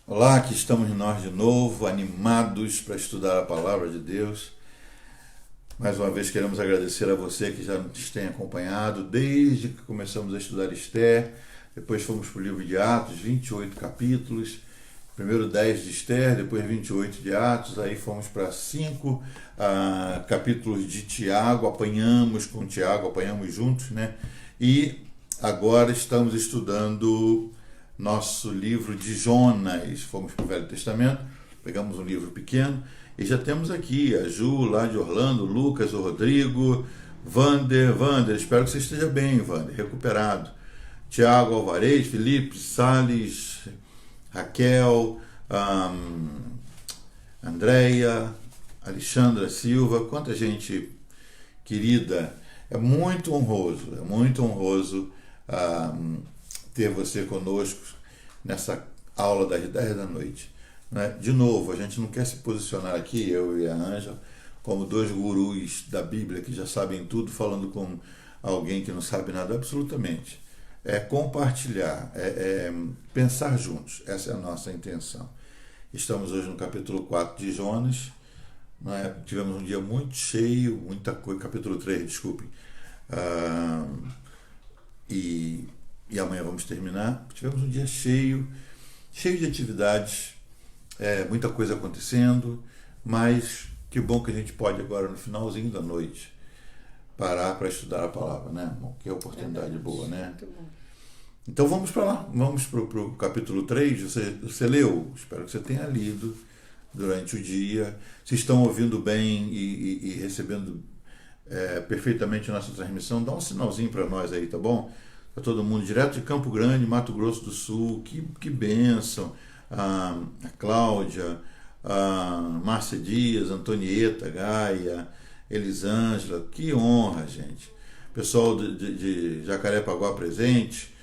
Olá, aqui estamos nós de novo, animados para estudar a palavra de Deus. Mais uma vez queremos agradecer a você que já nos tem acompanhado desde que começamos a estudar Esther. Depois fomos para o livro de Atos, 28 capítulos. Primeiro 10 de Esther, depois 28 de Atos. Aí fomos para 5 capítulos de Tiago. Apanhamos com Tiago, apanhamos juntos, né? E agora estamos estudando nosso livro de Jonas. Fomos para o Velho Testamento, pegamos um livro pequeno e já temos aqui a Ju lá de Orlando, Lucas, o Rodrigo, Vander, espero que você esteja bem, Vander, recuperado. Tiago Alvarez, Felipe, Salles, Raquel, Andréia, Alexandra Silva, quanta gente querida. É muito honroso ter você conosco nessa aula das 10 da noite. Né? De novo, a gente não quer se posicionar aqui, eu e a Ângela, como dois gurus da Bíblia que já sabem tudo, falando com alguém que não sabe nada absolutamente. É compartilhar, pensar juntos. Essa é a nossa intenção. Estamos hoje no capítulo 4 de Jonas. Né? Tivemos um dia muito cheio, muita coisa. Capítulo 3, desculpem. E amanhã vamos terminar. Tivemos um dia cheio de atividades, muita coisa acontecendo, mas que bom que a gente pode agora, no finalzinho da noite, parar para estudar a palavra, né? Bom, que oportunidade boa, né? Muito bom. Então vamos para lá, vamos para o capítulo 3. Você leu? Espero que você tenha lido durante o dia. Se estão ouvindo bem e recebendo perfeitamente a nossa transmissão, dá um sinalzinho para nós aí, tá bom? Para todo mundo, direto de Campo Grande, Mato Grosso do Sul, que bênção. A Cláudia, a Márcia Dias, Antonieta, Gaia, Elisângela, que honra, gente. Pessoal de Jacarepaguá presente,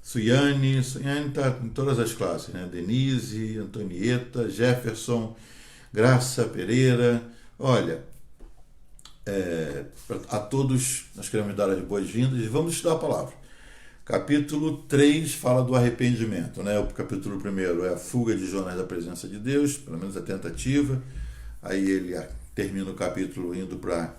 Suiane está em todas as classes, né? Denise, Antonieta, Jefferson, Graça Pereira. Olha, a todos nós queremos dar as boas-vindas e vamos estudar a palavra. Capítulo 3 fala do arrependimento, né? O capítulo 1 é a fuga de Jonas da presença de Deus, pelo menos a tentativa. Aí ele termina o capítulo indo para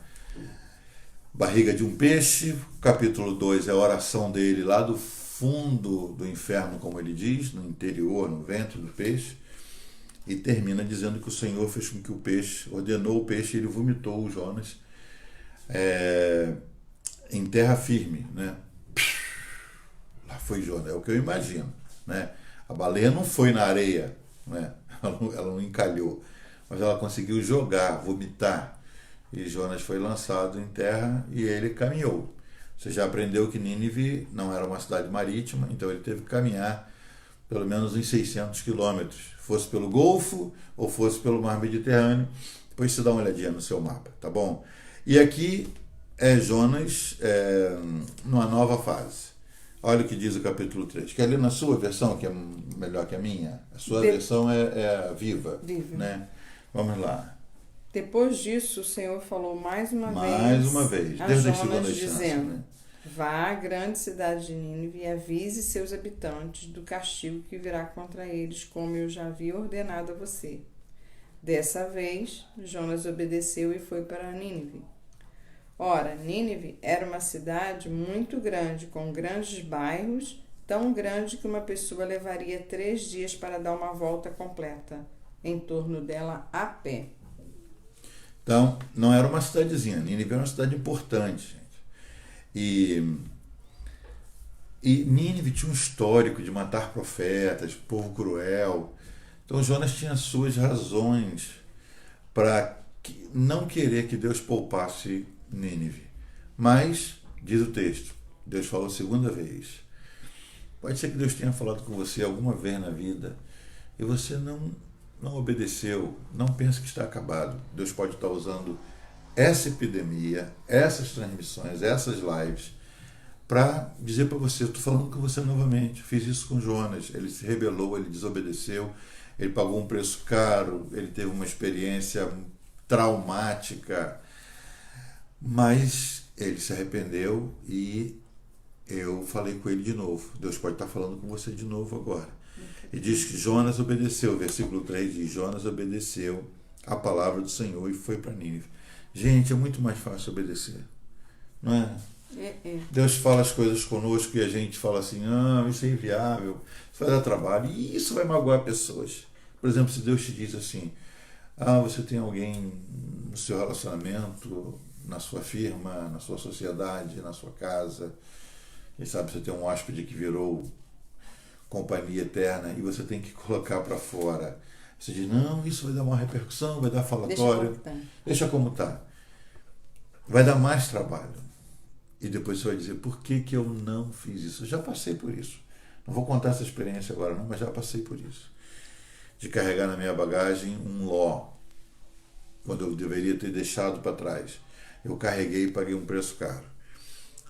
barriga de um peixe. O capítulo 2 é a oração dele lá do fundo do inferno, como ele diz, no interior, no ventre do peixe. E termina dizendo que o Senhor fez com que o peixe, ordenou o peixe e ele vomitou o Jonas em terra firme, né? Lá foi Jonas, é o que eu imagino, né? A baleia não foi na areia, né? Ela não encalhou, mas ela conseguiu jogar, vomitar, e Jonas foi lançado em terra e ele caminhou. Você já aprendeu que Nínive não era uma cidade marítima, então ele teve que caminhar pelo menos uns 600 quilômetros, fosse pelo Golfo ou fosse pelo Mar Mediterrâneo. Depois você dá uma olhadinha no seu mapa, tá bom? E aqui é Jonas numa nova fase. Olha o que diz o capítulo 3. Quer ler na sua versão, que é melhor que a minha? A sua versão é viva, né? Vamos lá. Depois disso, o Senhor falou mais uma vez a desde a segunda Jonas, chance, dizendo: né? Vá à grande cidade de Nínive e avise seus habitantes do castigo que virá contra eles, como eu já havia ordenado a você. Dessa vez, Jonas obedeceu e foi para Nínive. Ora, Nínive era uma cidade muito grande, com grandes bairros, tão grande que uma pessoa levaria 3 dias para dar uma volta completa em torno dela a pé. Então, não era uma cidadezinha. Nínive era uma cidade importante, gente. E Nínive tinha um histórico de matar profetas, povo cruel. Então Jonas tinha suas razões para não querer que Deus poupasse Nínive. Mas, diz o texto, Deus falou segunda vez. Pode ser que Deus tenha falado com você alguma vez na vida e você não obedeceu, não pensa que está acabado. Deus pode estar usando essa epidemia, essas transmissões, essas lives, para dizer para você: estou falando com você novamente. Fiz isso com Jonas, ele se rebelou, ele desobedeceu, ele pagou um preço caro, ele teve uma experiência traumática, mas ele se arrependeu e eu falei com ele de novo. Deus pode estar falando com você de novo agora. E diz que Jonas obedeceu, versículo 3 diz, Jonas obedeceu a palavra do Senhor e foi para Nínive. Gente, é muito mais fácil obedecer, não é? Deus fala as coisas conosco e a gente fala assim, isso é inviável, isso vai dar trabalho, e isso vai magoar pessoas. Por exemplo, se Deus te diz assim, você tem alguém no seu relacionamento, na sua firma, na sua sociedade, na sua casa, quem sabe você tem um hóspede que virou companhia eterna e você tem que colocar para fora. Você diz, não, isso vai dar uma repercussão, vai dar falatório. Deixa como está. Vai dar mais trabalho. E depois você vai dizer, por que eu não fiz isso? Eu já passei por isso. Não vou contar essa experiência agora não, mas já passei por isso. De carregar na minha bagagem um Ló, quando eu deveria ter deixado para trás. Eu carreguei e paguei um preço caro.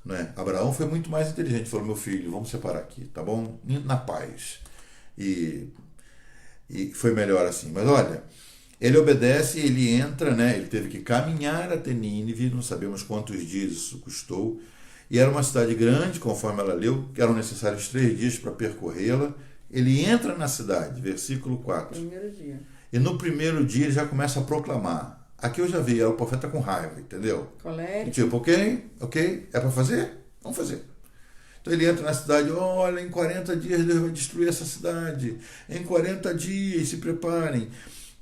Não é? Abraão foi muito mais inteligente. Falou, meu filho, vamos separar aqui, tá bom? Na paz. E foi melhor assim. Mas olha, ele obedece, ele entra, né? Ele teve que caminhar até Nínive, não sabemos quantos dias isso custou. E era uma cidade grande, conforme ela leu, que eram necessários 3 dias para percorrê-la. Ele entra na cidade, versículo 4. Primeiro dia. E no primeiro dia ele já começa a proclamar. Aqui eu já vi, era o profeta com raiva, entendeu? Colérico. Tipo, ok, é para fazer? Vamos fazer. Então ele entra na cidade, olha, em 40 dias Deus vai destruir essa cidade. Em 40 dias, se preparem.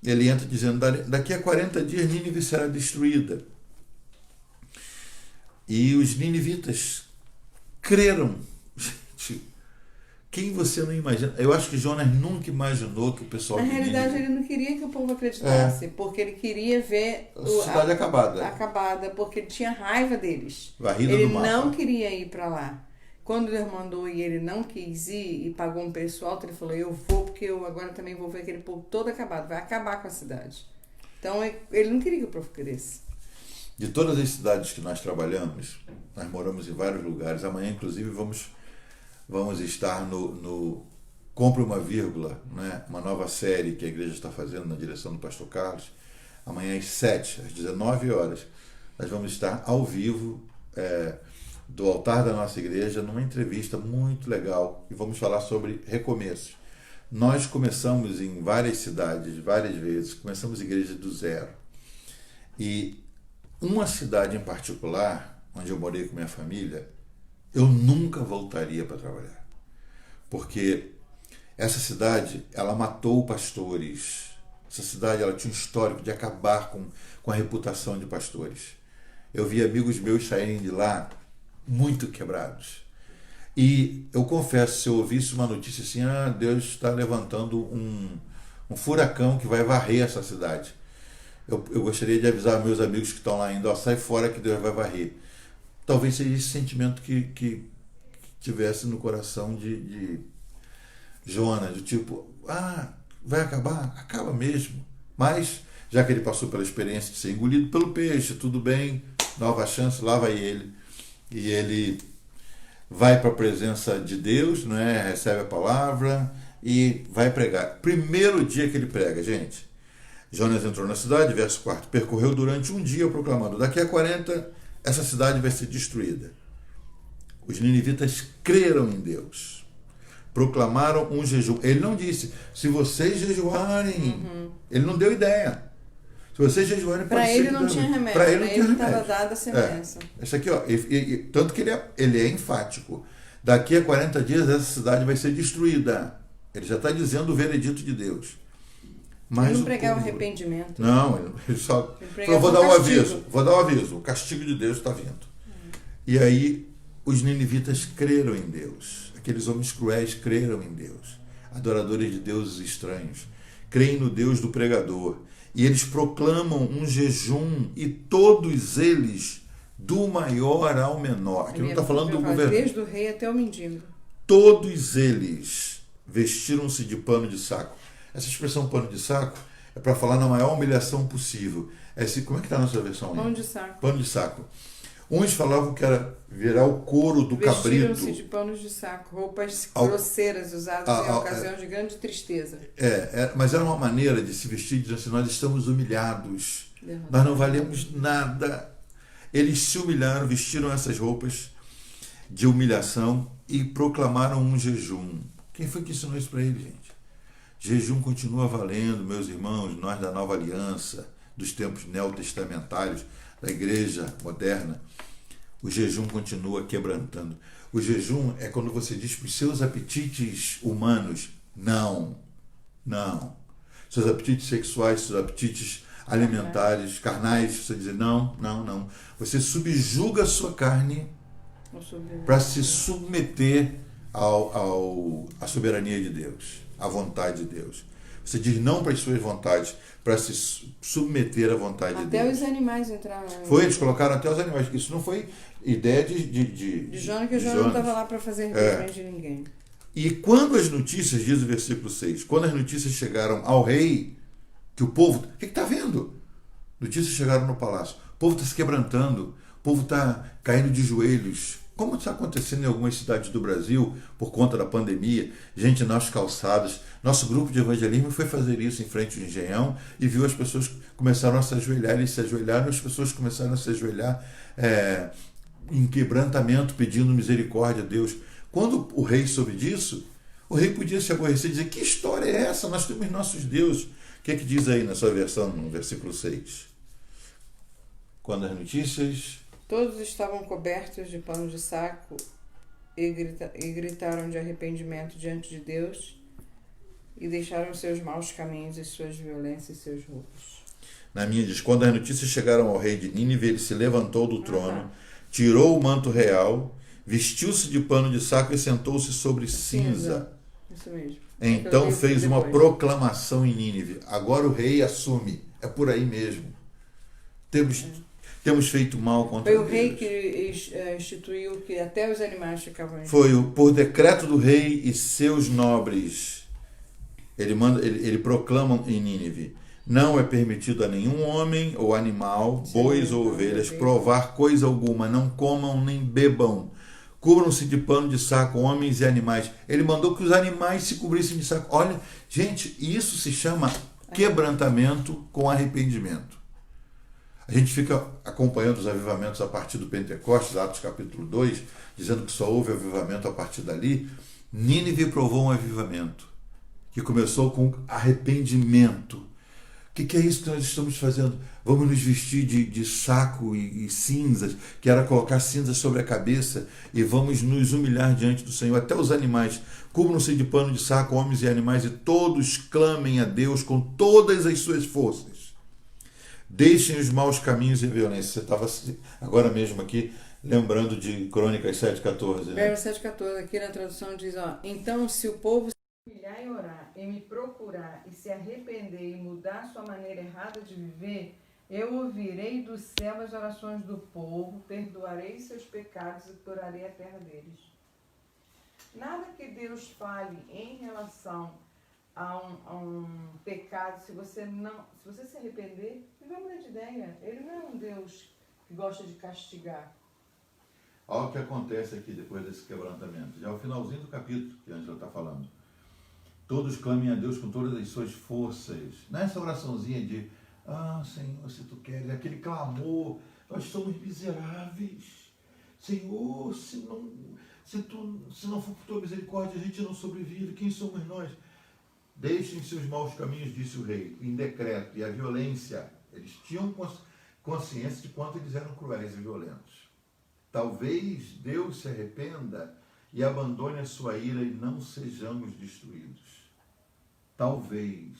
Ele entra dizendo, daqui a 40 dias Nínive será destruída. E os ninivitas creram. Gente, quem você não imagina? Eu acho que Jonas nunca imaginou que o pessoal... Na realidade, ele não queria que o povo acreditasse, porque ele queria ver a cidade acabada. Acabada, porque ele tinha raiva deles. Varrida ele do mapa. não queria ir para lá. Quando Deus mandou e ele não quis ir e pagou um preço alto, ele falou, eu vou porque eu agora também vou ver aquele povo todo acabado, vai acabar com a cidade. Então, ele não queria que o povo cresça. De todas as cidades que nós trabalhamos, nós moramos em vários lugares. Amanhã, inclusive, vamos estar no Compre uma Vírgula, né? Uma nova série que a igreja está fazendo na direção do pastor Carlos. Amanhã às 7, às 19 horas, nós vamos estar ao vivo do altar da nossa igreja numa entrevista muito legal e vamos falar sobre recomeços. Nós começamos em várias cidades, várias vezes, começamos igreja do zero. E uma cidade em particular, onde eu morei com minha família, eu nunca voltaria para trabalhar. Porque essa cidade, ela matou pastores. Essa cidade, ela tinha um histórico de acabar com a reputação de pastores. Eu vi amigos meus saírem de lá muito quebrados. E eu confesso, se eu ouvisse uma notícia assim, Deus está levantando um furacão que vai varrer essa cidade. Eu gostaria de avisar meus amigos que estão lá ainda, sai fora que Deus vai varrer. Talvez seja esse sentimento que tivesse no coração de Jonas, do tipo, vai acabar? Acaba mesmo. Mas, já que ele passou pela experiência de ser engolido pelo peixe, tudo bem, nova chance, lá vai ele. E ele vai para a presença de Deus, né? Recebe a palavra e vai pregar. Primeiro dia que ele prega, gente. Jonas entrou na cidade, verso 4, percorreu durante um dia proclamando, daqui a 40 essa cidade vai ser destruída. Os ninivitas creram em Deus, proclamaram um jejum. Ele não disse, se vocês jejuarem, ele não deu ideia. Se vocês jejuarem, para ele não tinha remédio. Para ele estava dada a sentença. Isso aqui, tanto que ele é enfático. Daqui a 40 dias essa cidade vai ser destruída. Ele já está dizendo o veredito de Deus. Mas ele não pregava arrependimento. Não, ele só falou, vou dar o aviso, o castigo de Deus está vindo. E aí os ninivitas creram em Deus. Aqueles homens cruéis creram em Deus. Adoradores de deuses estranhos. Creem no Deus do pregador. E eles proclamam um jejum, e todos eles, do maior ao menor. Aqui não está falando do governo. Desde o rei até o mendigo. Todos eles vestiram-se de pano de saco. Essa expressão pano de saco é para falar na maior humilhação possível. Como é que está a nossa versão? Pano de saco. Pano de saco. Uns falavam que era virar o couro do cabrito. Vestiram-se de panos de saco, roupas grosseiras usadas em ocasião de grande tristeza. Mas era uma maneira de se vestir, dizendo assim, nós estamos humilhados, nós não valemos nada. Eles se humilharam, vestiram essas roupas de humilhação e proclamaram um jejum. Quem foi que ensinou isso para ele, gente? Jejum continua valendo, meus irmãos, nós da nova aliança, dos tempos neotestamentários, da igreja moderna. O jejum continua quebrantando. O jejum é quando você diz para os seus apetites humanos, não, não. Seus apetites sexuais, seus apetites alimentares, carnais, você diz não, não, não. Você subjuga a sua carne para se submeter à soberania de Deus, à vontade de Deus. Você diz não para as suas vontades, para se submeter à vontade de Deus. Até os animais entraram. Foi, eles colocaram até os animais. Isso não foi ideia de Jonas, que o Jonas não estava lá para fazer representação de ninguém. E quando as notícias, diz o versículo 6, quando as notícias chegaram ao rei, que o povo... O que está vendo? Notícias chegaram no palácio. O povo está se quebrantando, o povo está caindo de joelhos. Como está acontecendo em algumas cidades do Brasil, por conta da pandemia, gente nas calçadas. Nosso grupo de evangelismo foi fazer isso em frente ao Engenhão e viu as pessoas começaram a se ajoelhar, eles se ajoelharam, as pessoas começaram a se ajoelhar em quebrantamento, pedindo misericórdia a Deus. Quando o rei soube disso, o rei podia se aborrecer e dizer, que história é essa? Nós temos nossos deuses. O que é que diz aí na sua versão, no versículo 6? Quando as notícias... Todos estavam cobertos de pano de saco e gritaram de arrependimento diante de Deus e deixaram seus maus caminhos e suas violências e seus roubos. Na minha diz, quando as notícias chegaram ao rei de Nínive, ele se levantou do trono, tirou o manto real, vestiu-se de pano de saco e sentou-se sobre cinza. Isso mesmo. Então fez uma proclamação em Nínive. Agora o rei assume. É por aí mesmo. Temos feito mal contra Deus. Foi o rei que instituiu que até os animais ficavam... Foi por decreto do rei e seus nobres. Ele proclama em Nínive. Não é permitido a nenhum homem ou animal, bois ou ovelhas, provar coisa alguma. Não comam nem bebam. Cubram-se de pano de saco, homens e animais. Ele mandou que os animais se cobrissem de saco. Olha, gente, isso se chama quebrantamento com arrependimento. A gente fica acompanhando os avivamentos a partir do Pentecostes, Atos capítulo 2, dizendo que só houve avivamento a partir dali. Nínive provou um avivamento, que começou com arrependimento. O que é isso que nós estamos fazendo? Vamos nos vestir de saco e cinzas, que era colocar cinzas sobre a cabeça, e vamos nos humilhar diante do Senhor. Até os animais, cubram-se de pano de saco, homens e animais, e todos clamem a Deus com todas as suas forças. Deixem os maus caminhos e a violência. Você estava agora mesmo aqui lembrando de Crônicas 7,14. Né? Verso 7,14, aqui na tradução diz, então se o povo se humilhar e orar, e me procurar, e se arrepender e mudar sua maneira errada de viver, eu ouvirei do céu as orações do povo, perdoarei seus pecados e curarei a terra deles. Nada que Deus fale em relação a um pecado, se você se arrepender, ele vai mudar de ideia. Ele não é um Deus que gosta de castigar. Olha o que acontece aqui depois desse quebrantamento. Já é o finalzinho do capítulo que a Angela está falando. Todos clamem a Deus com todas as suas forças. Não é essa oraçãozinha de Senhor, se tu queres, é aquele clamor, nós somos miseráveis. Senhor, se não for por tua misericórdia, a gente não sobrevive. Quem somos nós? Deixem seus maus caminhos, disse o rei, em decreto, e a violência. Eles tinham consciência de quanto eles eram cruéis e violentos. Talvez Deus se arrependa e abandone a sua ira e não sejamos destruídos. Talvez.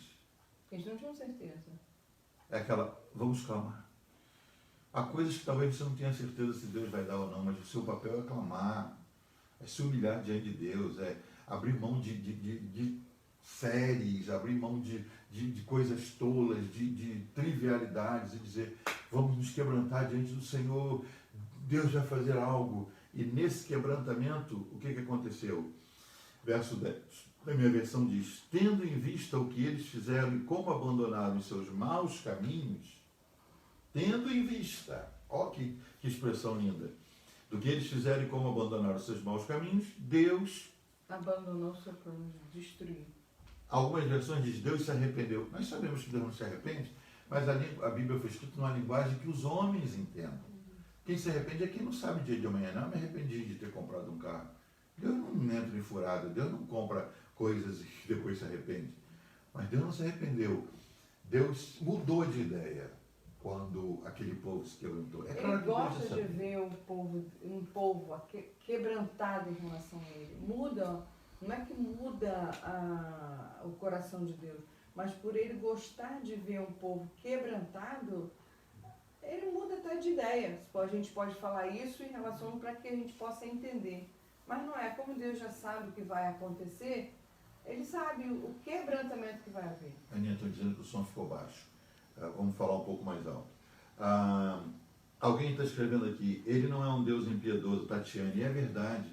Eles não tinham certeza. É aquela, vamos clamar. Há coisas que talvez você não tenha certeza se Deus vai dar ou não, mas o seu papel é clamar, é se humilhar diante de Deus, é abrir mão de séries, abrir mão de coisas tolas, de trivialidades e dizer, vamos nos quebrantar diante do Senhor, Deus vai fazer algo. E nesse quebrantamento, o que aconteceu? Verso 10, na minha versão diz, tendo em vista o que eles fizeram e como abandonaram os seus maus caminhos, tendo em vista, ó que expressão linda, do que eles fizeram e como abandonaram os seus maus caminhos, Deus abandonou o seu plano de destruir. Algumas versões diz Deus se arrependeu. Nós sabemos que Deus não se arrepende, mas a Bíblia foi escrita numa linguagem que os homens entendam. Quem se arrepende é quem não sabe dia de amanhã. Não, me arrependi de ter comprado um carro. Deus não entra em furada, Deus não compra coisas e depois se arrepende. Mas Deus não se arrependeu. Deus mudou de ideia quando aquele povo se quebrantou. É claro Ele que gosta de ver um povo quebrantado em relação a ele. Muda, não é que muda o coração de Deus, mas por ele gostar de ver um povo quebrantado, ele muda até de ideia. A gente pode falar isso em relação para que a gente possa entender. Mas não é, como Deus já sabe o que vai acontecer, ele sabe o quebrantamento que vai haver. Aninha, estou dizendo que o som ficou baixo. Vamos falar um pouco mais alto. Alguém está escrevendo aqui, ele não é um Deus impiedoso, Tatiane, e é verdade.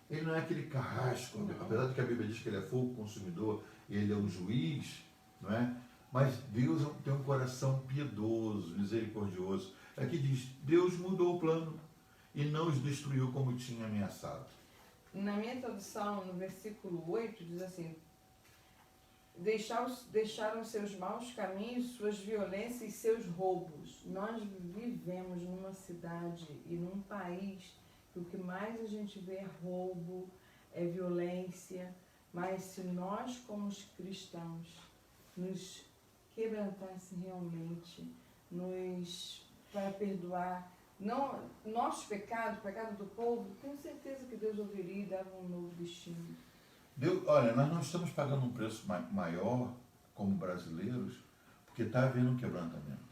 Ele não é aquele carrasco, apesar de que a Bíblia diz que ele é fogo consumidor, e ele é um juiz, não é? Mas Deus tem um coração piedoso, misericordioso. Aqui diz, Deus mudou o plano e não os destruiu como tinha ameaçado. Na minha tradução, no versículo 8, diz assim, deixaram seus maus caminhos, suas violências e seus roubos. Nós vivemos numa cidade e num país que o que mais a gente vê é roubo, é violência, mas se nós, como os cristãos, nos quebrantasse realmente, para perdoar não, nosso pecado, o pecado do povo, tenho certeza que Deus ouviria e dava um novo destino. Olha, nós não estamos pagando um preço maior como brasileiros, porque está havendo um quebrantamento.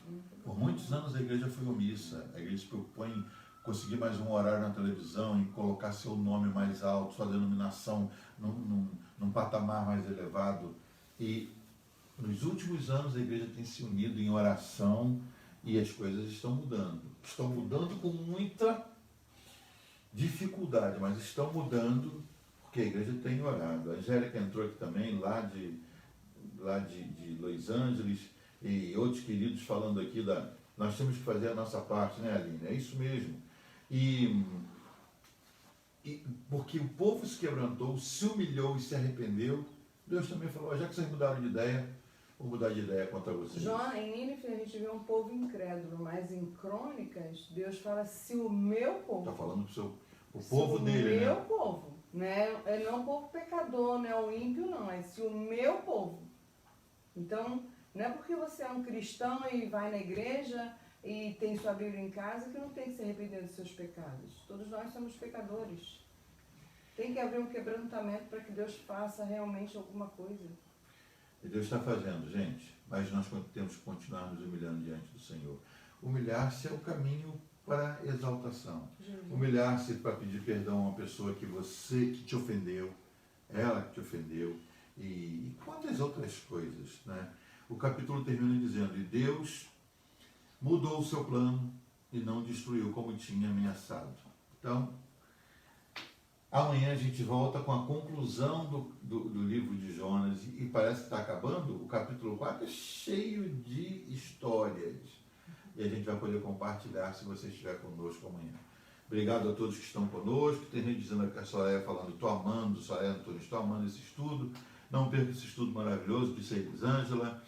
Por muitos anos a igreja foi omissa, a igreja se preocupou em conseguir mais um horário na televisão, em colocar seu nome mais alto, sua denominação num patamar mais elevado. E nos últimos anos a igreja tem se unido em oração e as coisas estão mudando. Estão mudando com muita dificuldade, mas estão mudando porque a igreja tem orado. A Angélica entrou aqui também, lá de Los Angeles, e outros queridos falando aqui nós temos que fazer a nossa parte, né, Aline? É isso mesmo. E porque o povo se quebrantou, se humilhou e se arrependeu, Deus também falou, já que vocês mudaram de ideia, vou mudar de ideia contra vocês. Em Nínive a gente vê um povo incrédulo, mas em Crônicas, Deus fala, se o meu povo... Está falando para o povo dele, né? O meu povo, né? É não o povo pecador, não é o ímpio, não, é se o meu povo. Então, não é porque você é um cristão e vai na igreja e tem sua Bíblia em casa que não tem que se arrepender dos seus pecados. Todos nós somos pecadores. Tem que haver um quebrantamento para que Deus faça realmente alguma coisa. E Deus está fazendo, gente, mas nós temos que continuar nos humilhando diante do Senhor. Humilhar-se é o caminho para a exaltação. Humilhar-se para pedir perdão a uma pessoa que te ofendeu, ela que te ofendeu, e quantas outras coisas, né? O capítulo termina dizendo, e Deus mudou o seu plano e não destruiu como tinha ameaçado. Então, amanhã a gente volta com a conclusão do livro de Jonas, e parece que está acabando, o capítulo 4 é cheio de histórias. E a gente vai poder compartilhar se você estiver conosco amanhã. Obrigado a todos que estão conosco. Tem gente dizendo que a Soraya falando, estou amando, Soraya Antunes, estou amando esse estudo. Não perca esse estudo maravilhoso, disse a Elisângela.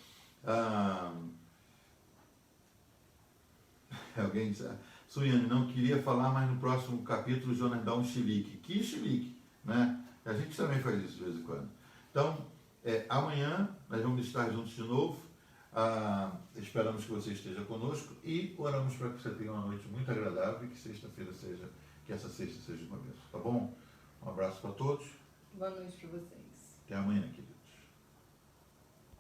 Alguém disse, Suiane, não queria falar, mas no próximo capítulo o Jonas dá um chilique. Que chilique, né? A gente também faz isso de vez em quando. Então, amanhã nós vamos estar juntos de novo. Esperamos que você esteja conosco e oramos para que você tenha uma noite muito agradável e que essa sexta seja uma bênção, tá bom? Um abraço para todos. Boa noite para vocês. Até amanhã, querido.